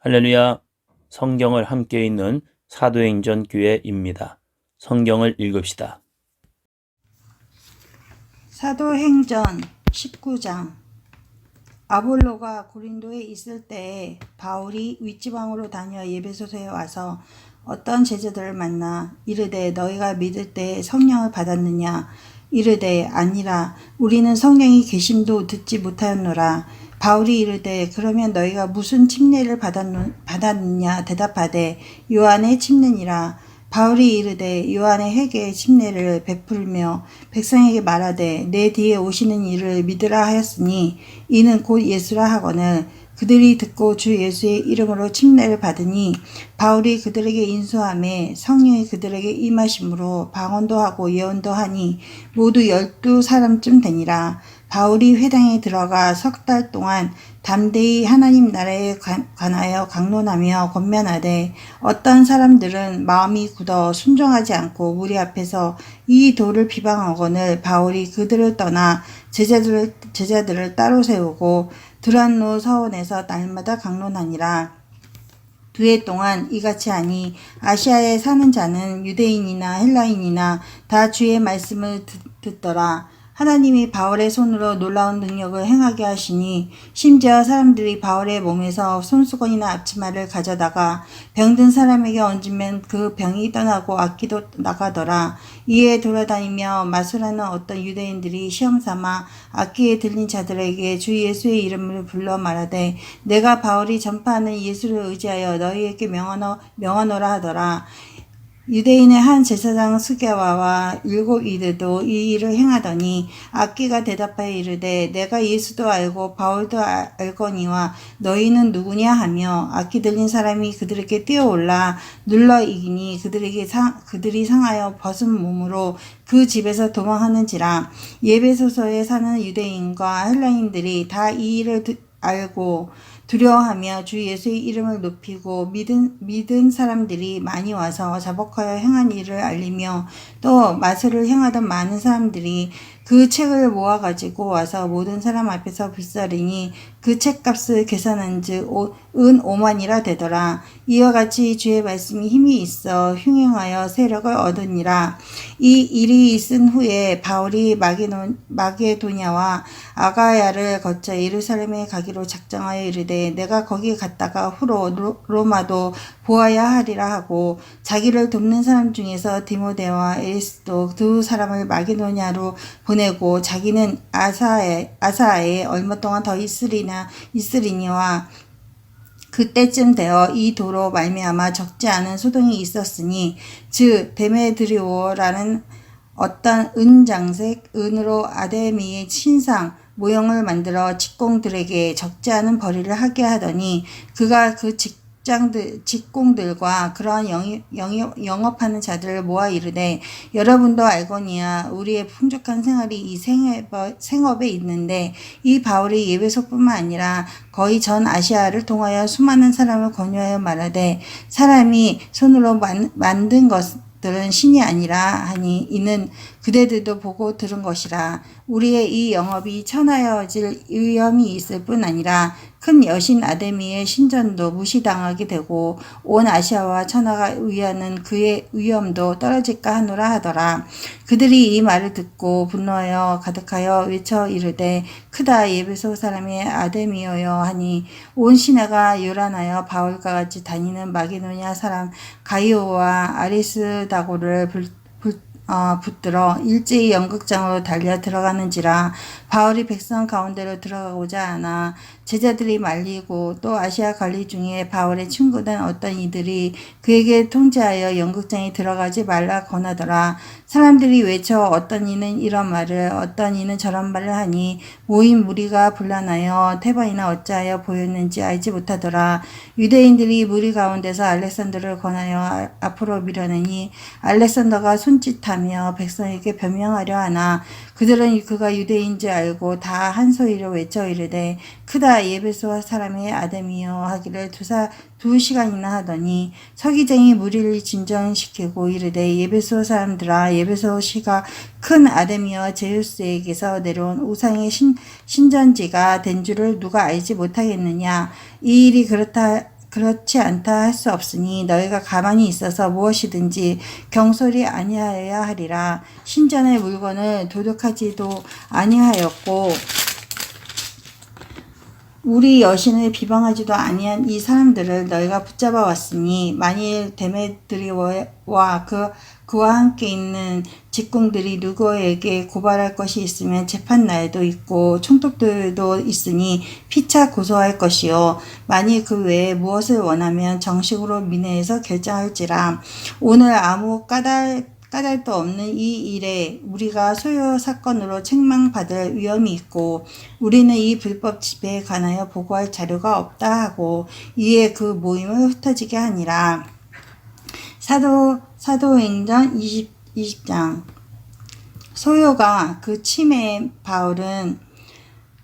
할렐루야. 성경을 함께 읽는 사도행전 교회입니다. 성경을 읽읍시다. 사도행전 19장. 아볼로가 고린도에 있을 때에 바울이 윗지방으로 다녀 에베소서에 와서 어떤 제자들을 만나 이르되 너희가 믿을 때 성령을 받았느냐? 이르되 아니라 우리는 성령이 계심도 듣지 못하였노라. 바울이 이르되 그러면 너희가 무슨 침례를 받았느냐? 대답하되 요한의 침례니라. 바울이 이르되 요한의 회개의 침례를 베풀며 백성에게 말하되 내 뒤에 오시는 이를 믿으라 하였으니 이는 곧 예수라 하거늘 그들이 듣고 주 예수의 이름으로 침례를 받으니 바울이 그들에게 인수하매 성령이 그들에게 임하심으로 방언도 하고 예언도 하니 모두 12사람쯤 되니라. 바울이 회당에 들어가 석 달 동안 담대히 하나님 나라에 관하여 강론하며 권면하되 어떤 사람들은 마음이 굳어 순종하지 않고 무리 앞에서 이 도를 비방하거늘 바울이 그들을 떠나 제자들을 따로 세우고 드란노 서원에서 날마다 강론하니라. 2해 동안 이같이 하니 아시아에 사는 자는 유대인이나 헬라인이나 다 주의 말씀을 듣더라. 하나님이 바울의 손으로 놀라운 능력을 행하게 하시니 심지어 사람들이 바울의 몸에서 손수건이나 앞치마를 가져다가 병든 사람에게 얹으면 그 병이 떠나고 악기도 나가더라. 이에 돌아다니며 마술하는 어떤 유대인들이 시험삼아 악기에 들린 자들에게 주 예수의 이름을 불러 말하되 내가 바울이 전파하는 예수를 의지하여 너희에게 명하노라 하더라. 유대인의 한 제사장 스게와와 7 이들도 이 일을 행하더니 악기가 대답하여 이르되 내가 예수도 알고 바울도 알거니와 너희는 누구냐 하며 악기 들린 사람이 그들에게 뛰어올라 눌러 이기니 그들이 상하여 벗은 몸으로 그 집에서 도망하는지라. 에베소서에 사는 유대인과 헬라인들이 다 이 일을 알고 두려워하며 주 예수의 이름을 높이고 믿은 사람들이 많이 와서 자복하여 행한 일을 알리며 또 마술을 행하던 많은 사람들이 그 책을 모아가지고 와서 모든 사람 앞에서 불사르니 그 책값을 계산한즉 은 5만이라 되더라. 이와 같이 주의 말씀이 힘이 있어 흉행하여 세력을 얻으니라. 이 일이 있은 후에 바울이 마게도냐와 아가야를 거쳐 예루살렘에 가기로 작정하여 이르되 내가 거기 갔다가 후로 로마도 보아야 하리라 하고 자기를 돕는 사람 중에서 디모데와 에리스도 2 사람을 마게도냐로 보내고 자기는 아사에 얼마 동안 더 있으리니와 그때쯤 되어 이 도로 말미암아 적지 않은 소동이 있었으니 즉 데메드리오라는 어떤 은장색 은으로 아데미의 신상 모형을 만들어 직공들에게 적지 않은 벌이를 하게 하더니 그가 그 직공들과 그러한 영업하는 자들을 모아 이르되 여러분도 알거니와 우리의 풍족한 생활이 이 생업에 있는데 이 바울이 에베소뿐만 아니라 거의 전 아시아를 통하여 수많은 사람을 권유하여 말하되 사람이 손으로 만든 것들은 신이 아니라 하니 이는 그대들도 보고 들은 것이라. 우리의 이 영업이 천하여질 위험이 있을 뿐 아니라 큰 여신 아데미의 신전도 무시당하게 되고 온 아시아와 천하가 위하는 그의 위엄도 떨어질까 하노라 하더라. 그들이 이 말을 듣고 분노하여 가득하여 외쳐 이르되 크다 에베소 사람의 아데미여여 하니 온 시내가 요란하여 바울과 같이 다니는 마게도냐 사람 가이오와 아리스다고를 붙들어 일제히 연극장으로 달려 들어가는지라. 바울이 백성 가운데로 들어가고자 하나 제자들이 말리고 또 아시아 관리 중에 바울의 친구된 어떤 이들이 그에게 통제하여 연극장에 들어가지 말라 권하더라. 사람들이 외쳐 어떤 이는 이런 말을 어떤 이는 저런 말을 하니 모인 무리가 분란하여 태반이나 어찌하여 보였는지 알지 못하더라. 유대인들이 무리 가운데서 알렉산더를 권하여 앞으로 밀어내니 알렉산더가 손짓하며 백성에게 변명하려 하나 그들은 그가 유대인지 알고 다 한 소리로 외쳐 이르되 크다 에베소 사람의 아데미여 하기를 2시간이나 하더니 서기장이 무리를 진정시키고 이르되 에베소 사람들아 에베소시가 큰 아데미여 제우스에게서 내려온 우상의 신전지가 된 줄을 누가 알지 못하겠느냐. 이 일이 그렇지 않다 할 수 없으니 너희가 가만히 있어서 무엇이든지 경솔히 아니하여야 하리라. 신전의 물건을 도둑하지도 아니하였고 우리 여신을 비방하지도 아니한 이 사람들을 너희가 붙잡아 왔으니 만일 데메드리와 그와 함께 있는 직공들이 누구에게 고발할 것이 있으면 재판날도 있고 총독들도 있으니 피차 고소할 것이요 만일 그 외에 무엇을 원하면 정식으로 민회에서 결정할지라. 오늘 아무 까닭도 없는 이 일에 우리가 소요 사건으로 책망받을 위험이 있고 우리는 이 불법 지배에 관하여 보고할 자료가 없다 하고 이에 그 모임을 흩어지게 하니라. 사도행전 20장. 소요가 그 침에 바울은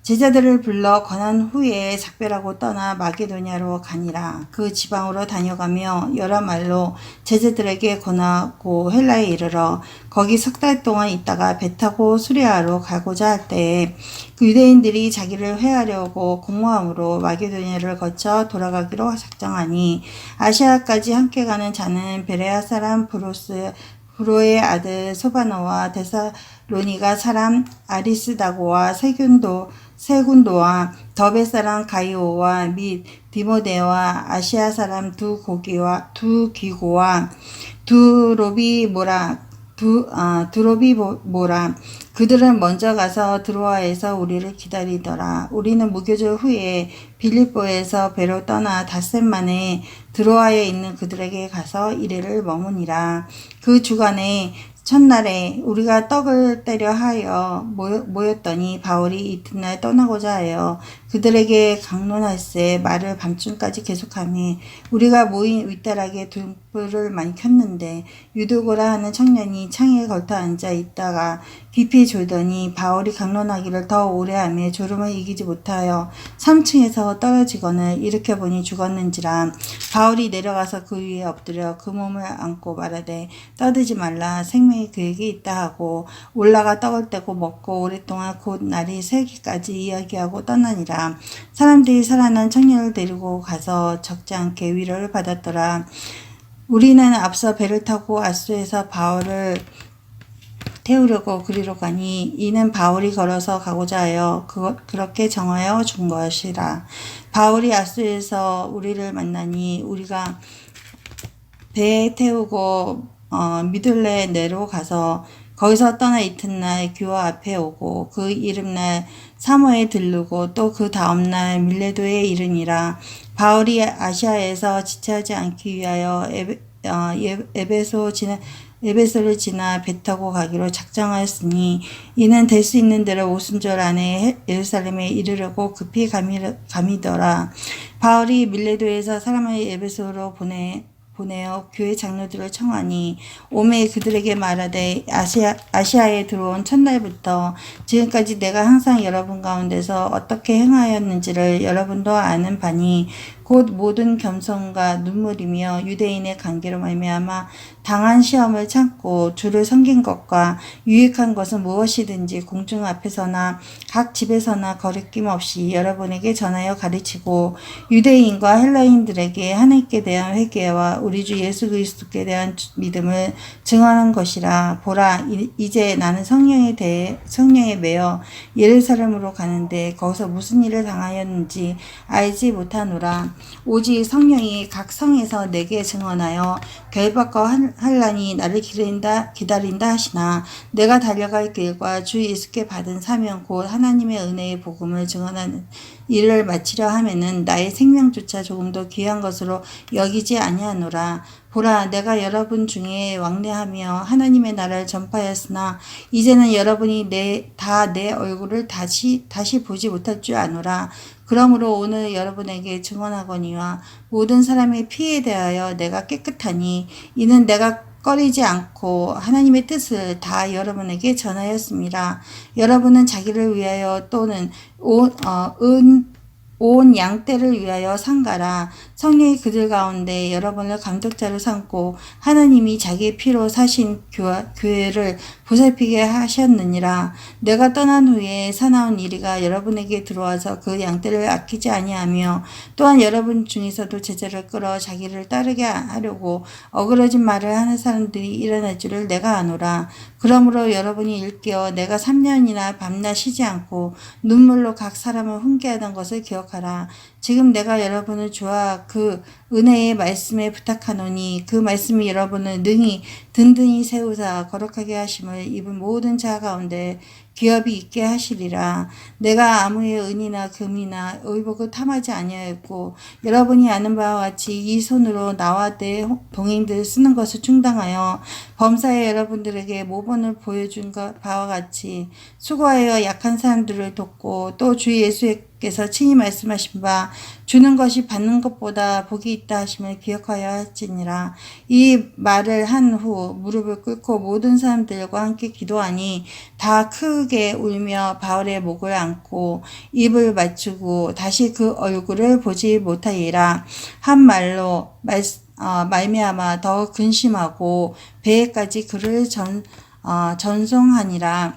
제자들을 불러 권한 후에 작별하고 떠나 마게도냐로 가니라. 그 지방으로 다녀가며 여러 말로 제자들에게 권하고 헬라에 이르러 거기 3달 동안 있다가 배 타고 수리아로 가고자 할 때에 그 유대인들이 자기를 회하려고 공모함으로 마게도냐를 거쳐 돌아가기로 작정하니 아시아까지 함께 가는 자는 베레아 사람 브로의 아들 소바노와 데살로니가 사람 아리스다고와 세군도와 더베 사람 가이오와 및 디모데와 아시아 사람 두 기고와 두로비모라 그들은 먼저 가서 드로아에서 우리를 기다리더라. 우리는 무교절 후에 빌립보에서 배로 떠나 닷새 만에 드로아에 있는 그들에게 가서 이래를 머무니라. 그 주간에 첫날에 우리가 떡을 떼려 하여 모였더니 바울이 이튿날 떠나고자 하여 그들에게 강론할세 말을 밤중까지 계속하며 우리가 모인 윗다락에 등불을 많이 켰는데 유두고라 하는 청년이 창에 걸터 앉아 있다가 깊이 졸더니 바울이 강론하기를 더 오래 하며 졸음을 이기지 못하여 3층에서 떨어지거늘 일으켜보니 죽었는지라. 바울이 내려가서 그 위에 엎드려 그 몸을 안고 말하되 떠들지 말라 생명이 그에게 있다 하고 올라가 떡을 떼고 먹고 오랫동안 곧 날이 새기까지 이야기하고 떠나니라. 사람들이 살아난 청년을 데리고 가서 적지 않게 위로를 받았더라. 우리는 앞서 배를 타고 아수에서 바울을 태우려고 그리로 가니 이는 바울이 걸어서 가고자 하여 그렇게 정하여 준 것이라. 바울이 아수에서 우리를 만나니 우리가 배에 태우고 미들레 내로 가서 거기서 떠나 이튿날 교회 앞에 오고 그 이름날 사모에 들르고 또 그 다음날 밀레도에 이르니라. 바울이 아시아에서 지체하지 않기 위하여 에베소를 지나 배 타고 가기로 작정하였으니 이는 될 수 있는 대로 오순절 안에 예루살렘에 이르려고 급히 감이더라. 바울이 밀레도에서 사람을 에베소로 보내어 교회 장로들을 청하니 오매 그들에게 말하되 아시아에 들어온 첫날부터 지금까지 내가 항상 여러분 가운데서 어떻게 행하였는지를 여러분도 아는 바니 곧 모든 겸손과 눈물이며 유대인의 관계로 말미암아 당한 시험을 참고 주를 섬긴 것과 유익한 것은 무엇이든지 공중 앞에서나 각 집에서나 거리낌 없이 여러분에게 전하여 가르치고 유대인과 헬라인들에게 하나님께 대한 회개와 우리 주 예수 그리스도께 대한 믿음을 증언한 것이라. 보라 이제 나는 성령에 매여 예루살렘으로 가는데 거기서 무슨 일을 당하였는지 알지 못하노라. 오직 성령이 각 성에서 내게 증언하여 결박과 환난이 나를 기다린다 하시나 내가 달려갈 길과 주 예수께 받은 사명 곧 하나님의 은혜의 복음을 증언하는 일을 마치려 하면은 나의 생명조차 조금도 귀한 것으로 여기지 아니하노라. 보라 내가 여러분 중에 왕래하며 하나님의 나라를 전파하였으나 이제는 여러분이 다 내 얼굴을 다시 보지 못할 줄 아노라. 그러므로 오늘 여러분에게 증언하거니와 모든 사람의 피에 대하여 내가 깨끗하니 이는 내가 꺼리지 않고 하나님의 뜻을 다 여러분에게 전하였습니다. 여러분은 자기를 위하여 또는 온 양떼를 위하여 상가라. 성령이 그들 가운데 여러분을 감독자로 삼고 하나님이 자기의 피로 사신 교회를 보살피게 하셨느니라. 내가 떠난 후에 사나운 이리가 여러분에게 들어와서 그 양떼를 아끼지 아니하며 또한 여러분 중에서도 제자를 끌어 자기를 따르게 하려고 어그러진 말을 하는 사람들이 일어날 줄을 내가 아노라. 그러므로 여러분이 일깨어 내가 3년이나 밤낮 쉬지 않고 눈물로 각 사람을 훈계하던 것을 기억하라. 지금 내가 여러분을 주와 그 은혜의 말씀에 부탁하노니 그 말씀이 여러분을 능히 든든히 세우사 거룩하게 하심을 입은 모든 자 가운데 기업이 있게 하시리라. 내가 아무의 은이나 금이나 의복을 탐하지 아니하였고 여러분이 아는 바와 같이 이 손으로 나와 내 동행들을 쓰는 것을 충당하여 범사에 여러분들에게 모본을 보여준 바와 같이 수고하여 약한 사람들을 돕고 또 주 예수께서 친히 말씀하신 바 주는 것이 받는 것보다 복이 있다 하심을 기억하여 할지니라. 이 말을 한 후 무릎을 꿇고 모든 사람들과 함께 기도하니 다 크게 울며 바울의 목을 안고 입을 맞추고 다시 그 얼굴을 보지 못하리라. 한 말로 말미암아 더 근심하고 배에까지 그를 전송하니라.